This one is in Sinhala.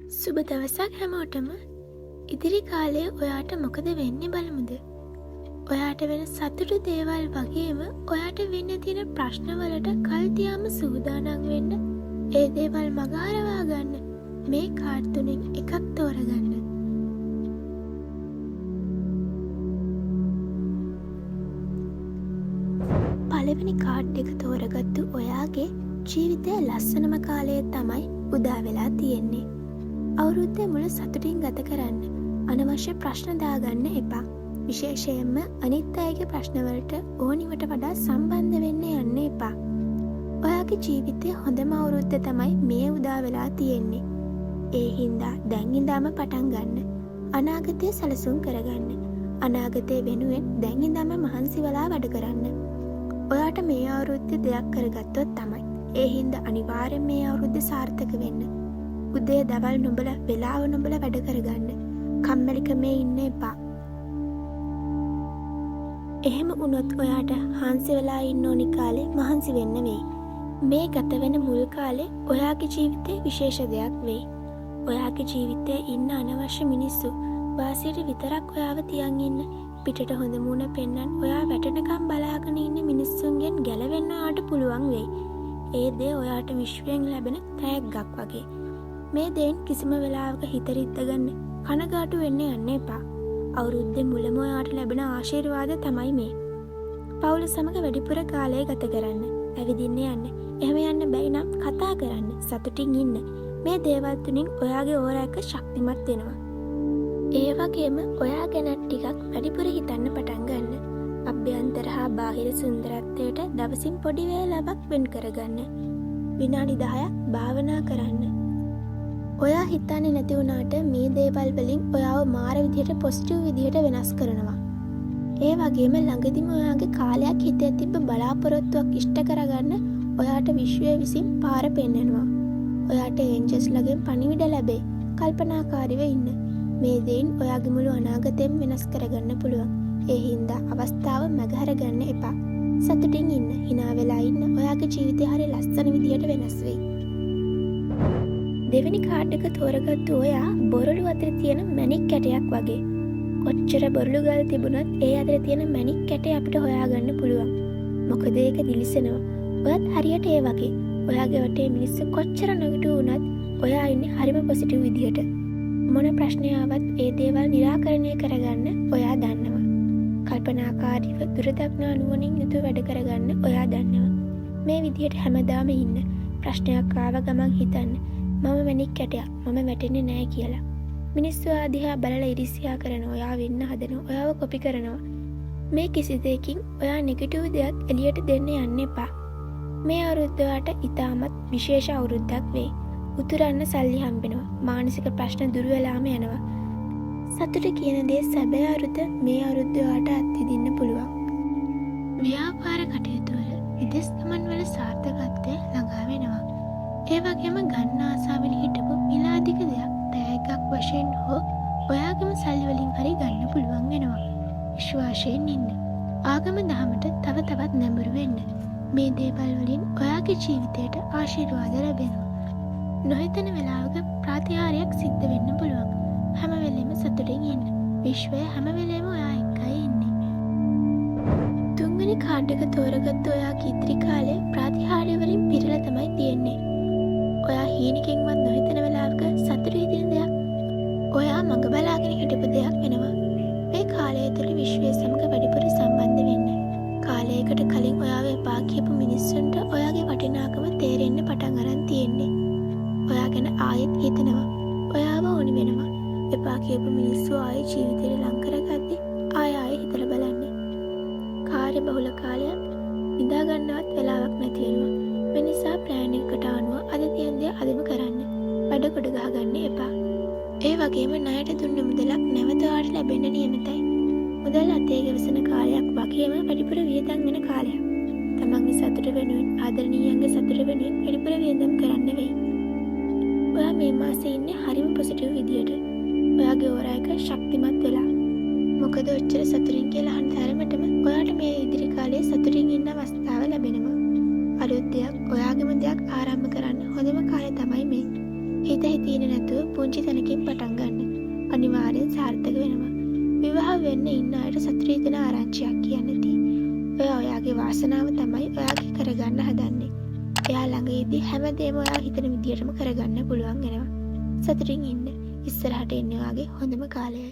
සුබ දවසක් හැමෝටම. ඉදිරි කාලේ ඔයාට මොකද වෙන්නේ බලමුද? ඔයාට වෙන සතුටු දේවල් වගේම ඔයාට වෙන්න තියෙන ප්‍රශ්නවලට කල් තියාම සූදානම් වෙන්න. ඒ දේවල් මගහරවා ගන්න. මේ කාඩ් තුනෙන් එකක් තෝරගන්න. පළවෙනි කාඩ් එක තෝරගත්තු ඔයාගේ ජීවිතයේ ලස්සනම කාලය තමයි උදා වෙලා තියෙන්නේ. අවුරුද්දේ මුල සතුටින් ගත කරන්න. අනවශ්‍ය ප්‍රශ්න දාගන්න එපා. විශේෂයෙන්ම අනිත් අයගේ ප්‍රශ්නවලට ඕනිවට වඩා සම්බන්ධ වෙන්න යන්න එපා. ඔයාගේ ජීවිතයේ හොඳම අවුරුද්ද තමයි මේ උදා වෙලා තියෙන්නේ. ඒ හින්දා දැන් ඉඳන්ම පටන් ගන්න. අනාගතය සැලසුම් කරගන්න. අනාගතය වෙනුවෙන් දැන් ඉඳන්ම මහන්සි වෙලා වැඩ කරන්න. ඔයාට මේ අවුරුද්දේ දෙයක් කරගත්තොත් තමයි. ඒ හින්දා අනිවාර්යෙන් මේ අවුරුද්ද සාර්ථක වෙන්න. උදේ දවල් නුඹල වෙලාව නුඹල වැඩ කරගන්න. කම්මැලිකමේ ඉන්න එපා. එහෙම වුණොත් ඔයාට හාන්සි වෙලා ඉන්න ඕනි කාලේ මහන්සි වෙන්න වෙයි. මේ ගත වෙන මුල් කාලේ ඔයාගේ ජීවිතේ විශේෂ දෙයක් වෙයි. ඔයාගේ ජීවිතේ ඉන්න අනවශ්‍ය මිනිස්සු වාසියට විතරක් ඔයාව තියන් ඉන්න. පිටට හොඳ මුණ පෙන්නන් ඔයා වැටෙනකම් බලාගෙන ඉන්න මිනිස්සුන්ගෙන් ගැලවෙන්න ඔයාට පුළුවන් වෙයි. ඒ දේ ඔයාට විශ්වයෙන් ලැබෙන තෑග්ගක් වගේ. මේ දේන් කිසිම වෙලාවක හිත රිද්දගන්න කනගාටු වෙන්න යන්න එපා. අවුරුද්දේ මුලම ඔයාට ලැබෙන ආශිර්වාද තමයි මේ. පවුල සමග වැඩිපුර කාලය ගත කරන්න. ඇවිදින්න යන්න. එහෙම යන්න බැයි නම් කතා කරන්න. සතුටින් ඉන්න. මේ දේවල් තුලින් ඔයාගේ ඕරා එක ශක්තිමත් වෙනවා. ඒ වගේම ඔයා ගැන ටිකක් වැඩිපුර හිතන්න පටන් ගන්න. අභ්‍යන්තර හා බාහිර සුන්දරත්වයට දවසින් පොඩි වේලාවක් වෙන් කරගන්න. විනාඩි 10ක් භාවනා කරන්න. ඔයා හිතන්නේ නැති වුණාට මේ දේවල් වලින් ඔයාව මාර විදිහට පොසිටිව් විදිහට වෙනස් කරනවා. ඒ වගේම ළඟදිම ඔයාගේ කාලයක් හිතේ තිබ්බ බලාපොරොත්තුවක් ඉෂ්ට කරගන්න ඔයාට විශ්වය විසින් පාර පෙන්නනවා. ඔයාට ඒන්ජල්ස්ලගෙන් පණිවිඩ ලැබේ. කල්පනාකාරීව ඉන්න. මේ දේන් ඔයාගේ මුළු අනාගතයම වෙනස් කරගන්න පුළුවන්. ඒ හින්දා අවස්ථාව මගහැර ගන්න එපා. සතුටින් ඉන්න. hina වෙලා ඉන්න. ඔයාගේ ජීවිතය හරිය ලස්සන විදිහට වෙනස් වෙයි. දෙවෙනි කාඩ් එක තෝරගත්තු ඔයා බොරළු අතර තියෙන මැණික් කැටයක් වගේ. කොච්චර බොරළු ගල් තිබුණත් ඒ අතර තියෙන මැණික් කැටය අපිට හොයාගන්න පුළුවන්. මොකද ඒක දිලිසෙනවා. ඔයත් හරියට ඒ වගේ. ඔයාගේ වටේ මිනිස්සු කොච්චර නැගිටු වුණත් ඔයා ඉන්නේ හරිම පොසිටිව් විදිහට. මොන ප්‍රශ්නය ආවත් ඒ දේවල් निराකරණය කරගන්න ඔයා දන්නවා. කල්පනාකාරීව දුරදක්නා නුවණින් යුතුව වැඩ කරගන්න ඔයා දන්නවා. මේ විදිහට හැමදාම ඉන්න. ප්‍රශ්නයක් ආව ගමන් හිතන්න මම මැණික් කැටයක්. මම වැටෙන්නේ නැහැ කියලා. මිනිස්සු ආදිහා බලලා ඉරිසියා කරන ඔයා වෙන්න හදන ඔයාව කොපි කරනවා. මේ කිසි දෙයකින් ඔයා නෙගටිව් දෙයක් එළියට දෙන්න යන්න එපා. මේ අවුරුද්ද ඔයාට ඉතාමත් විශේෂ අවුරුද්දක් වෙයි. උතුරන්න සල්ලි හම්බෙනවා. මානසික ප්‍රශ්න දුර වෙලාම යනවා. සතුට කියන දේ සැබෑ අරුත මේ අවුරුද්ද ඔයාට අත්විඳින්න පුළුවන්. ව්‍යාපාර කටයුතු වල විදේශ ගමන් වල සාර්ථකත්වය ළඟා වෙනවා. ඒ වගේම ගන්න ආසාවෙන් හිටපු මිලාදික දෙයක් තෑග්ගක් වශයෙන් හෝ ඔයාගේම සල්ලි වලින් හරි ගන්න පුළුවන් වෙනවා. විශ්වාසයෙන් ඉන්න. ආගම දහමට තව තවත් නැඹුරු වෙන්න. මේ දේවල් වලින් ඔයාගේ ජීවිතයට ආශිර්වාද ලැබෙනවා. නොහිතන වෙලාවක ප්‍රතිහාරයක් සිද්ධ වෙන්න පුළුවන්. හැම වෙලෙම සතුටින් ඉන්න. විශ්වය හැම වෙලෙම ඔයා එක්කයි ඉන්නේ. තුන්වෙනි කාඩ් එක තෝරගත්තු ඔයාගේ ඉදිරි කාලේ ප්‍රතිහාරය වලින් පිරලා තමයි තියෙන්නේ. ඔයා හීනකින්වත් නොහිතන වෙලාවක සතුටු හිතෙන දෙයක් ඔයා මඟ බලාගෙන හිටපු දෙයක් වෙනවා. මේ කාලය තුළ විශ්වය සමග වැඩිපුර සම්බන්ධ වෙන්න. කාලයකට කලින් ඔයාව එපා කියපු මිනිස්සුන්ට ඔයාගේ වටිනාකම තේරෙන්න පටන් අරන් තියෙන්නේ. ඔයා ගැන ආයෙත් හිතනවා. ඔයාව ඕනි වෙනවා. එපා කියපු මිනිස්සු ආයෙ ජීවිතේ ලං කරගද්දි ආයෙ හිතලා බලන්න. කාර්ය බහුල කාලයක් නිදා ගන්නවත් වෙලාවක් නැති වෙනවා. මේ නිසා ප්ලෑන් එකකට අනුව අද තියෙන දේ අදම කරන්න. වැඩ කොට ගහගන්න එපා. ඒ වගේම ණයට දුන්න මුදලක් නැවත ඔයාලට ලැබෙන්න නියමිතයි. මුදල් අතේ ගෙවසන කාලයක් වගේම වැඩිපුර වියදම් වෙන කාලයක්. තමන්ගේ සතුට වෙනුවෙන් ආදරණීයන්ගේ සතුට වෙනුවෙන් වැඩිපුර වියදම් කරන්න වෙයි. ඔයා මේ මාසේ ඉන්නේ හරිම පොසිටිව් විදියට. ඔයාගේ ඕරා එක ශක්තිමත් වෙලා. මොකද ඔච්චර සතුටින් කියලා අහන තරමටම ඔයාට මේ ඉදිරි කාලේ සතුටින් ඉන්න අවස්ථාව ලැබෙනවා. අලුත් දෙයක් ඔයාගේම දෙයක් ආරම්භ කරන්න හොඳම කාලය තමයි මේ. හිත හිතීන නැතුව පුංචි තැනකින් පටන් ගන්න. අනිවාර්යෙන් සාර්ථක වෙනවා. විවාහ වෙන්න ඉන්න අයට සතුටේ දෙන ආරංචියක් කියන්නේදී ඔයාගේ වාසනාව තමයි ඔයාගේ කරගන්න හදන්නේ. එයා ළඟ ඉදී හැමදේම ඔයා හිතන විදියටම කරගන්න පුළුවන් වෙනවා. සතුටින් ඉන්න. ඉස්සරහට එන්නේ ඔයාගේ හොඳම කාලයයි.